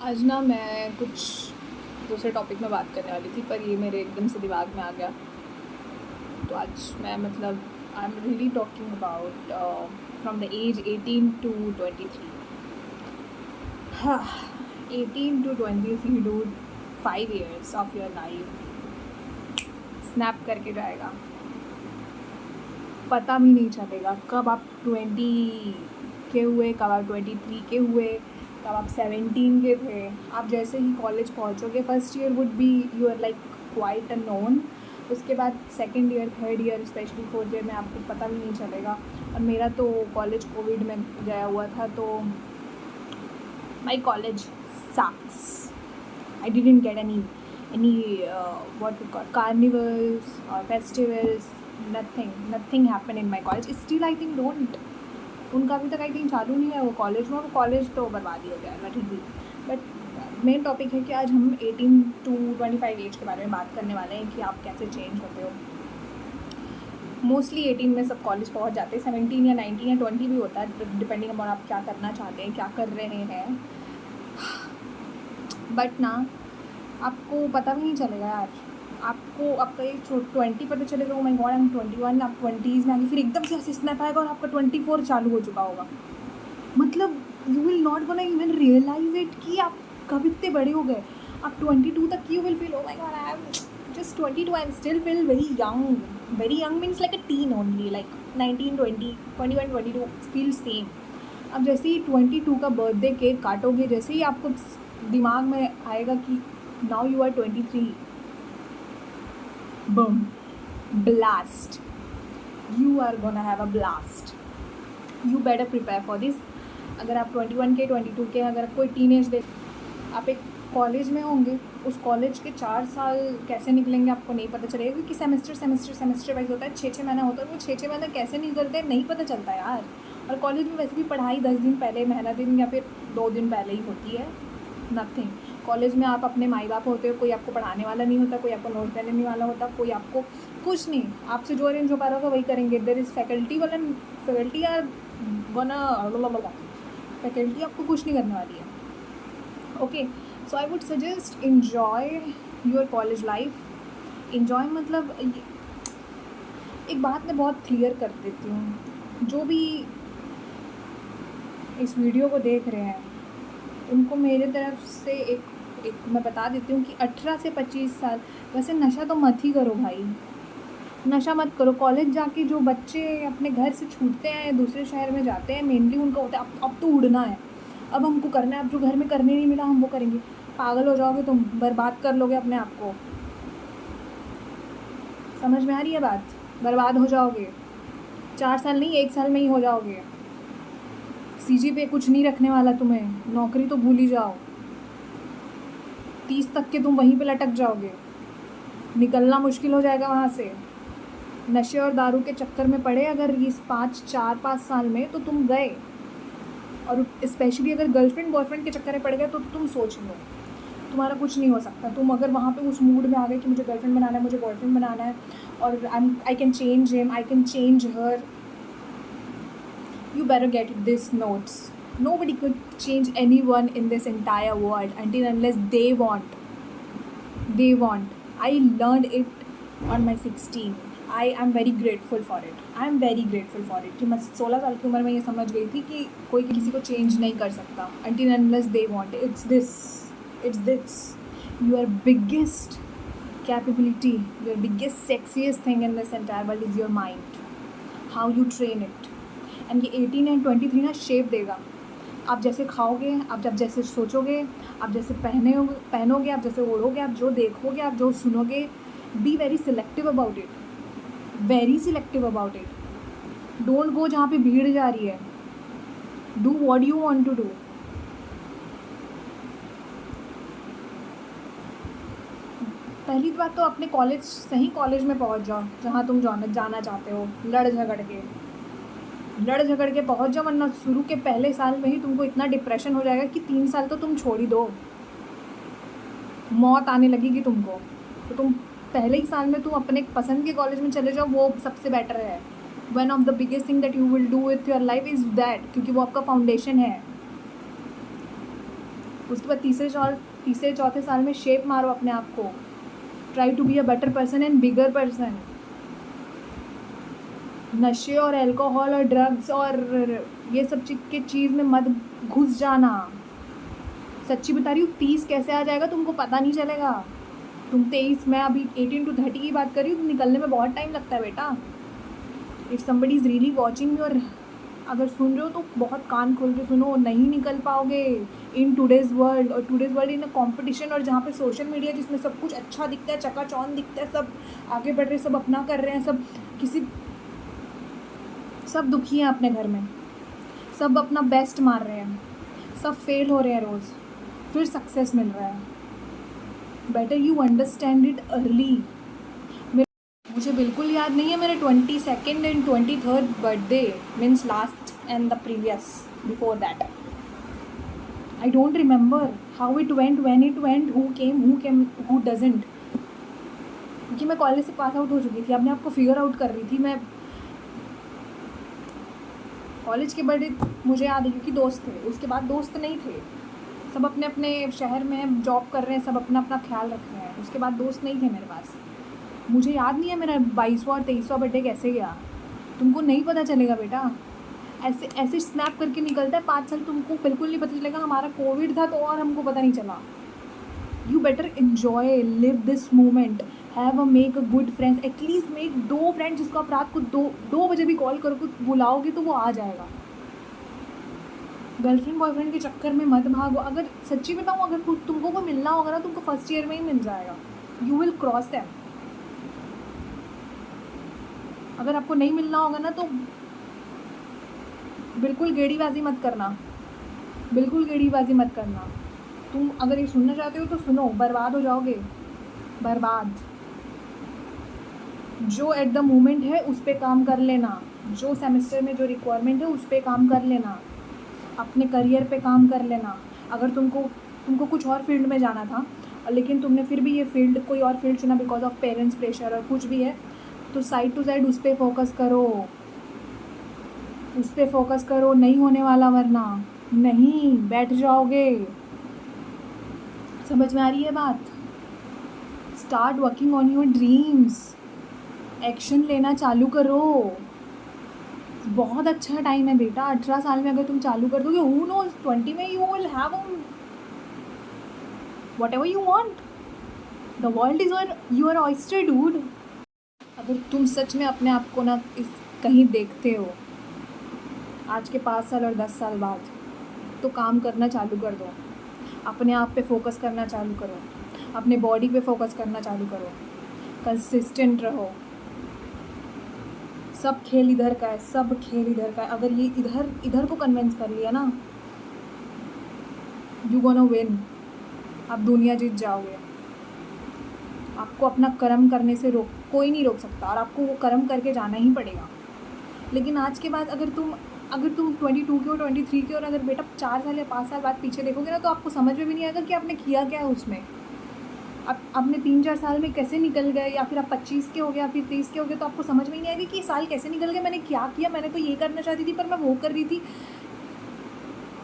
आज ना मैं कुछ दूसरे टॉपिक में बात करने वाली थी, पर ये मेरे एकदम से दिमाग में आ गया। तो आज मैं I am really talking about from the age 18 to 23। हाँ, 18 to 23 dude, 5 years of your life snap करके जाएगा। पता भी नहीं चलेगा कब आप 20 के हुए, कब आप 23 के हुए, कब आप 17 के थे। आप जैसे ही कॉलेज पहुंचोगे, first year would be you are like quite unknown. उसके बाद second year, third year, specially fourth year में आपको पता भी नहीं चलेगा। और मेरा तो कॉलेज कोविड में गया हुआ था, तो my college sucks. I didn't get any what we call carnivals or festivals. Nothing happened in my college. Still I think don't, उनका अभी तक आई थिंक चालू नहीं है वो कॉलेज में। वो कॉलेज तो बर्बाद ही हो गया है, ठीक भी। बट मेन टॉपिक है कि आज हम 18 टू 25 एज के बारे में बात करने वाले हैं कि आप कैसे चेंज होते हो। मोस्टली 18 में सब कॉलेज पहुंच जाते हैं। 17 या 19 या 20 भी होता है, डिपेंडिंग अपॉन आप क्या करना चाहते हैं, क्या कर रहे हैं। बट ना, आपको पता भी नहीं चलेगा यार। आपको आपका ये 20 पता चलेगा, oh my God I am 21। आप 20s में आगे फिर एकदम से ऐसे स्नैप आएगा और आपका 24 चालू हो चुका होगा। मतलब you will not gonna even realise it कि आप कब इतने बड़े हो गए। आप 22 तक you will feel, oh my God I am just 22, I still feel very young. Very young means like a teen only, like 19, 20, 21, 22 feel same. अब जैसे ही 22 का बर्थडे केक काटोगे, जैसे ही आपको दिमाग में आएगा कि now you are 23, boom, blast. You are gonna have a blast. You better prepare for this. अगर आप 21 के, 22 के, अगर कोई टीनेज देख, आप एक कॉलेज में होंगे, उस कॉलेज के 4 साल कैसे निकलेंगे आपको नहीं पता चलेगा, क्योंकि सेमेस्टर वाइज होता है। 6 महीना होता है। वो 6 महीने कैसे निकलते हैं नहीं पता चलता यार। और कॉलेज में वैसे भी पढ़ाई 10 दिन पहले, महीना दिन या फिर 2 दिन पहले ही होती है। नथिंग। कॉलेज में आप अपने माई बाप होते हो, कोई आपको पढ़ाने वाला नहीं होता, कोई आपको नोट देने वाला होता, कोई आपको कुछ नहीं। आपसे जो अरेंज हो पा रहा होगा वही करेंगे। There is faculty are gonna, faculty आपको कुछ नहीं करने वाली है। Okay, so I would suggest enjoy your college life. Enjoy मतलब एक बात मैं बहुत क्लियर कर देती हूँ, जो भी इस वीडियो को देख रहे हैं उनको मेरे तरफ से एक मैं बता देती हूँ कि 18 से 25 साल वैसे नशा तो मत ही करो भाई। नशा मत करो। कॉलेज जाके जो बच्चे अपने घर से छूटते हैं, दूसरे शहर में जाते हैं, मेनली उनका होता है अब तो उड़ना है, अब हमको करना है, अब जो घर में करने नहीं मिला हम वो करेंगे। पागल हो जाओगे तुम, बर्बाद कर लोगे अपने आप को। समझ में आ रही है बात? बर्बाद हो जाओगे। 4 साल नहीं, 1 साल में ही हो जाओगे। सीजी पे कुछ नहीं रखने वाला तुम्हें, नौकरी तो भूल ही जाओ। 30 तक के तुम वहीं पे लटक जाओगे, निकलना मुश्किल हो जाएगा वहाँ से। नशे और दारू के चक्कर में पड़े अगर इस 4-5 साल में, तो तुम गए। और स्पेशली अगर गर्लफ्रेंड बॉयफ्रेंड के चक्कर में पड़ गए तो तुम सोच लो, तुम्हारा कुछ नहीं हो सकता। तुम अगर वहाँ पे उस मूड में आ गए कि मुझे गर्लफ्रेंड बनाना है, मुझे बॉयफ्रेंड बनाना है, और I can change him, I can change her, you better get this notes. Nobody could change anyone in this entire world until unless they want. I learned it on my 16. I am very grateful for it. कि मैं 16 साल की उम्र में ये समझ गई थी कि कोई किसी को चेंज नहीं कर सकता until unless they want. It's this. Your biggest capability, your biggest sexiest thing in this entire world is your mind. How you train it. And ये 18 एंड 23 ना शेप देगा। आप जैसे खाओगे, आप जब जैसे सोचोगे, आप जैसे पहनोगे, आप जैसे ओढ़ोगे, आप जो देखोगे, आप जो सुनोगे, be very selective about it. Don't go जहाँ पे भीड़ जा रही है। Do what you want to do. पहली बात तो अपने कॉलेज, सही कॉलेज में पहुँच जाओ जहाँ तुम जाना चाहते हो। लड़ झगड़ के पहुँच जाओ, वरना शुरू के पहले साल में ही तुमको इतना डिप्रेशन हो जाएगा कि 3 साल तो तुम छोड़ ही दो, मौत आने लगेगी तुमको। तो तुम पहले ही साल में तुम अपने पसंद के कॉलेज में चले जाओ, वो सबसे बेटर है। One of the biggest thing that you will do with your life is that, क्योंकि वो आपका फाउंडेशन है। उसके बाद तीसरे चौथे साल में शेप मारो अपने आप को, try to be a better person and bigger person. नशे और अल्कोहल और ड्रग्स और ये सब के चीज़ में मत घुस जाना। सच्ची बता रही हूँ, 30 कैसे आ जाएगा तुमको पता नहीं चलेगा। तुम 23, मैं अभी 18 to 30 की बात कर रही हूँ, निकलने में बहुत टाइम लगता है बेटा। If somebody is really watching you, और अगर सुन रहे हो तो बहुत कान खोल के सुनो, नहीं निकल पाओगे इन टुडेज़ वर्ल्ड। और today's world in a competition, और जहाँ पे सोशल मीडिया जिसमें सब कुछ अच्छा दिखता है, चकाचौंध दिखता है, सब आगे बढ़ रहे, सब अपना कर रहे हैं, सब दुखी हैं अपने घर में, सब अपना बेस्ट मार रहे हैं, सब फेल हो रहे हैं रोज़, फिर सक्सेस मिल रहा है। Better you understand it early. मुझे बिल्कुल याद नहीं है मेरे 22nd and 23rd birthday, means last and the previous before that. I don't remember how it went, when it went, who came who doesn't, क्योंकि मैं कॉलेज से पास आउट हो चुकी थी, अपने आप को फिगर आउट कर रही थी। मैं कॉलेज के बर्थडे मुझे याद है क्योंकि दोस्त थे, उसके बाद दोस्त नहीं थे, सब अपने अपने शहर में जॉब कर रहे हैं, सब अपना अपना ख्याल रख रहे हैं। उसके बाद दोस्त नहीं थे मेरे पास। मुझे याद नहीं है मेरा 22वां और 23वां बर्थडे कैसे गया, तुमको नहीं पता चलेगा बेटा। ऐसे ऐसे स्नैप करके निकलता है 5 साल, तुमको बिल्कुल नहीं पता चलेगा। हमारा कोविड था तो और हमको पता नहीं चला। You better enjoy, live this moment, have a make a good friends, at least make 2 friends जिसको आप रात को 2 बजे भी कॉल करो, बुलाओगे तो वो आ जाएगा। गर्लफ्रेंड बॉयफ्रेंड के चक्कर में मत भागो। अगर सच्ची बताऊँ, अगर तुमको को मिलना होगा ना, तुमको फर्स्ट ईयर में ही मिल जाएगा, यू विल क्रॉस दैम। अगर आपको नहीं मिलना होगा ना तो बिल्कुल गेड़ीबाजी मत करना, बिल्कुल गेड़ीबाजी मत करना। तुम अगर ये सुनना चाहते हो तो सुनो, बर्बाद हो जाओगे, बर्बाद। जो एट द मोमेंट है उस पर काम कर लेना, जो सेमेस्टर में जो रिक्वायरमेंट है उस पर काम कर लेना, अपने करियर पे काम कर लेना। अगर तुमको कुछ और फील्ड में जाना था, लेकिन तुमने फिर भी ये फील्ड, कोई और फील्ड चुना बिकॉज ऑफ पेरेंट्स प्रेशर और कुछ भी है, तो साइड टू साइड उस पर फोकस करो, उस पर फोकस करो। नहीं होने वाला, वरना नहीं बैठ जाओगे। समझ में आ रही है बात? Start working on your dreams, action लेना चालू करो। बहुत अच्छा टाइम है बेटा, 18 साल में अगर तुम चालू कर दोगे, हु नोज 20 में you will have what ever you want. The world is your oyster dude. अगर तुम सच में अपने आप को ना कहीं देखते हो आज के 5 साल और 10 साल बाद, तो काम करना चालू कर दो, अपने आप पे फोकस करना चालू करो, अपने बॉडी पे फोकस करना चालू करो, कंसिस्टेंट रहो। सब खेल इधर का है, सब खेल इधर का है। अगर ये इधर को कन्विंस कर लिया ना, यू गोना विन, आप दुनिया जीत जाओगे। आपको अपना कर्म करने से कोई नहीं रोक सकता, और आपको वो कर्म करके जाना ही पड़ेगा। लेकिन आज के बाद अगर तुम 22 के हो, 23 के हो, और अगर बेटा 4 साल या 5 साल बाद पीछे देखोगे ना, तो आपको समझ में भी नहीं आएगा कि आपने किया क्या है उसमें। आपने 3-4 साल में कैसे निकल गए, या फिर आप 25 के हो गए या फिर 30 के हो गए, तो आपको समझ में ही नहीं आएगा कि ये साल कैसे निकल गए, मैंने क्या किया। मैंने तो ये करना चाहती थी पर मैं वो कर रही थी,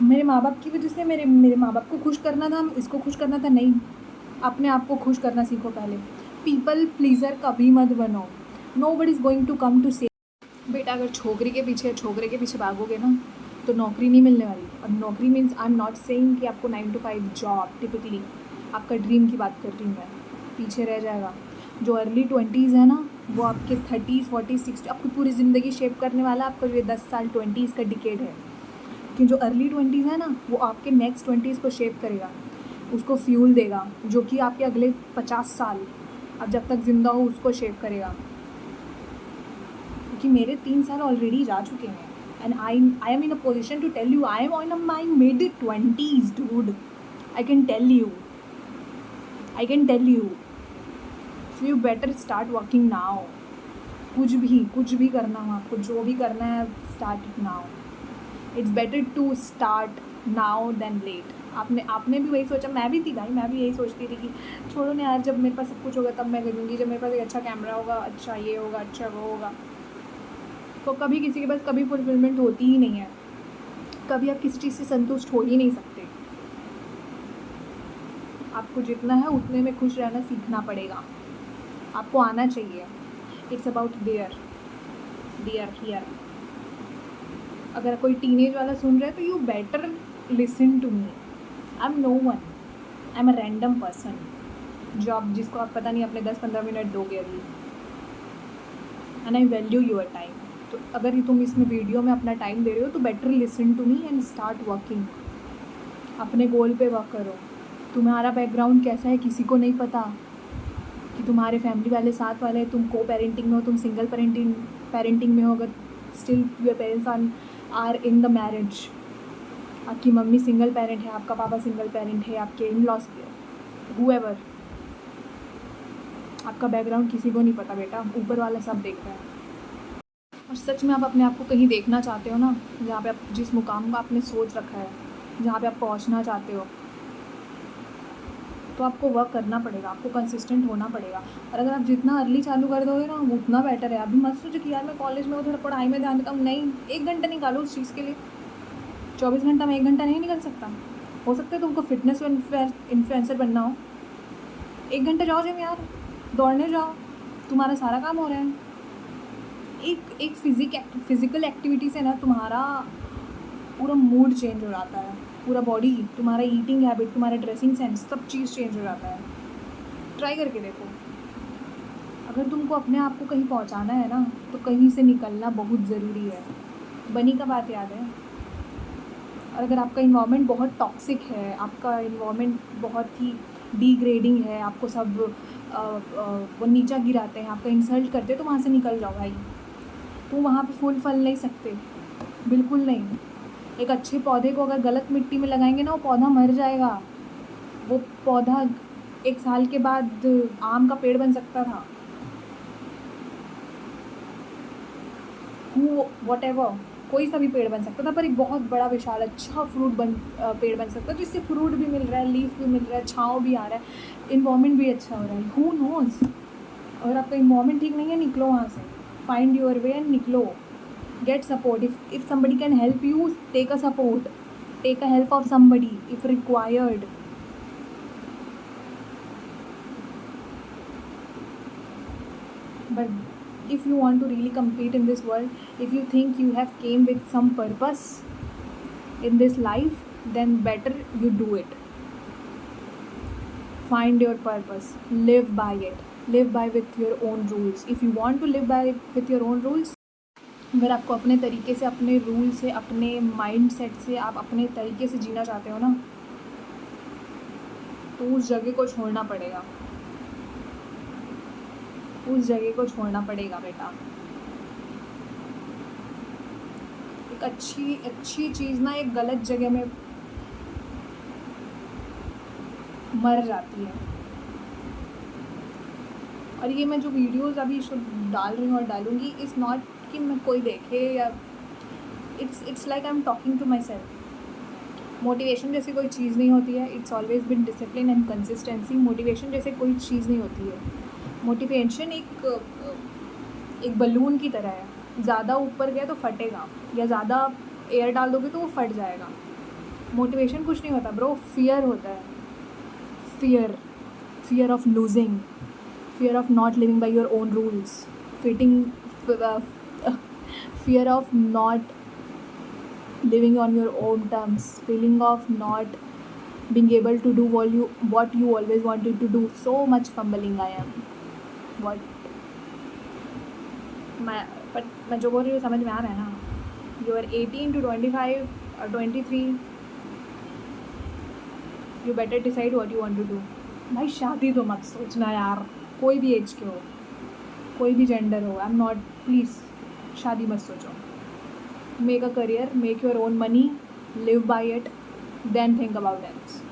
मेरे माँ बाप की वजह से, मेरे माँ बाप को खुश करना था, इसको खुश करना था। नहीं, अपने आप को खुश करना सीखो पहले। पीपल प्लीज़र कभी मत बनो, nobody is going to come to से। बेटा अगर छोकरे के पीछे भागोगे ना, तो नौकरी नहीं मिलने वाली। और नौकरी means I am not saying कि आपको 9 to 5 जॉब, टिपिकली आपका ड्रीम की बात कर रही हूँ मैं, पीछे रह जाएगा। जो अर्ली 20s है ना, वो आपके 30s 40s 60 आपकी पूरी ज़िंदगी शेप करने वाला। आपका जो 10 साल 20s का डिकेड है, कि जो अर्ली 20s है ना, वो आपके नेक्स्ट 20s को शेप करेगा, उसको फ्यूल देगा, जो कि आपके अगले 50 साल अब जब तक ज़िंदा हो उसको शेप करेगा। क्योंकि मेरे 3 साल ऑलरेडी जा चुके हैं, and I am in a position to tell you, I am on my mid-20s dude, I can tell you, so you better start working now। कुछ भी करना हो आपको, जो भी करना है, start it now. It's better to start now then late. आपने भी वही सोचा, मैं भी थी भाई, मैं भी यही सोचती थी कि छोड़ो ना यार, जब मेरे पास सब कुछ होगा तब मैं करूँगी, जब मेरे पास एक अच्छा कैमरा होगा, अच्छा ये होगा, अच्छा वो होगा। तो कभी किसी के पास कभी फुलफिलमेंट होती ही नहीं है, कभी आप किसी चीज़ से संतुष्ट हो ही नहीं सकते। आपको जितना है उतने में खुश रहना सीखना पड़ेगा, आपको आना चाहिए। It's about there here. अगर कोई टीनेज वाला सुन रहा है तो you better listen to me. I am no one, I am a random person जिसको आप पता नहीं अपने 10-15 मिनट दोगे अभी, and I value your time. तो अगर तुम इसमें वीडियो में अपना टाइम दे रहे हो तो better listen to me and start working. अपने गोल पे वर्क करो। तुम्हारा बैकग्राउंड कैसा है किसी को नहीं पता, कि तुम्हारे फैमिली वाले साथ वाले, तुम को पेरेंटिंग में हो, तुम सिंगल पेरेंटिंग में हो, अगर still your parents are in the marriage, आपकी मम्मी सिंगल पेरेंट है, आपका पापा सिंगल पेरेंट है, आपके इन लॉस हुएवर, आपका बैकग्राउंड किसी को नहीं पता बेटा, ऊपर वाला सब देख रहा है। और सच में आप अपने आप को कहीं देखना चाहते हो ना, जहाँ पे आप जिस मुकाम का आपने सोच रखा है, जहाँ पे आप पहुँचना चाहते हो, तो आपको वर्क करना पड़ेगा, आपको कंसिस्टेंट होना पड़ेगा। और अगर आप जितना अर्ली चालू कर दोगे ना उतना बेटर है। अभी मत सोचो कि यार मैं कॉलेज में हूँ थोड़ा पढ़ाई में ध्यान देता हूँ, नहीं, 1 घंटा निकालो उस चीज़ के लिए। 24 घंटा में 1 घंटा नहीं निकल सकता। हो सकता है तुमको फिटनेस इन्फ्लुएंसर बनना हो, 1 घंटा जाओ जिम यार, दौड़ने जाओ, तुम्हारा सारा काम हो रहा है। एक फिज़िकल एक्टिविटी से ना तुम्हारा पूरा मूड चेंज हो जाता है, पूरा बॉडी, तुम्हारा ईटिंग हैबिट, तुम्हारा ड्रेसिंग सेंस, सब चीज़ चेंज हो जाता है। ट्राई करके देखो। अगर तुमको अपने आप को कहीं पहुंचाना है ना तो कहीं से निकलना बहुत ज़रूरी है। बनी का बात याद है? और अगर आपका इन्वायरमेंट बहुत टॉक्सिक है, आपका इन्वायरमेंट बहुत ही डिग्रेडिंग है, आपको सब वो नीचा गिराते हैं, आपका इंसल्ट करते हैं, तो वहाँ से निकल जाओ भाई। तुम वहाँ पे फूल फल नहीं सकते, बिल्कुल नहीं। एक अच्छे पौधे को अगर गलत मिट्टी में लगाएंगे ना वो पौधा मर जाएगा। वो पौधा 1 साल के बाद आम का पेड़ बन सकता था, वॉटेवर, कोई सा भी पेड़ बन सकता था, पर एक बहुत बड़ा विशाल अच्छा पेड़ बन सकता है, जिससे फ्रूट भी मिल रहा है, लीफ भी मिल रहा है, छाँव भी आ रहा है, इन्वायरमेंट भी अच्छा हो रहा है। हू नोज़? अगर आपका इन्वायरमेंट ठीक नहीं है, निकलो वहाँ से, फाइंड योर वे एंड निकलो। Get support. If somebody can help you, take a support, take a help of somebody if required. But if you want to really compete in this world, if you think you have came with some purpose in this life, then better you do it. Find your purpose, live by it, live by with your own rules. If you want to live by with your own rules, अगर आपको अपने तरीके से, अपने rule से, अपने mind set से आप अपने तरीके से जीना चाहते हो ना, तो उस जगह को छोड़ना पड़ेगा, उस जगह को छोड़ना पड़ेगा बेटा। एक अच्छी चीज़ ना एक गलत जगह में मर जाती है। और ये मैं जो वीडियोज़ अभी डाल रही हूँ और डालूँगी, इज़ नॉट कि मैं कोई देखे, या it's like I am talking to myself. Motivation जैसी कोई चीज़ नहीं होती है। It's always been discipline and consistency. Motivation जैसे कोई चीज़ नहीं होती है। मोटिवेशन एक बलून की तरह है, ज़्यादा ऊपर गया तो फटेगा, या ज़्यादा एयर डाल दोगे तो वो फट जाएगा। मोटिवेशन कुछ नहीं होता ब्रो, फियर होता है। Fear of losing, fear of not living by your own rules, fear of not living on your own terms, feeling of not being able to do what you always wanted to do. So much fumbling I am. मैं जो बोल रही हूँ समझ में आ रहा है ना? You are 18 to 25 or 23, you better decide what you want to do. भाई शादी तो मत सोचना यार, कोई भी एज के हो, कोई भी जेंडर हो, आई एम नॉट, प्लीज़ शादी मत सोचो। Make a career, make your own money, live by it, then think about that.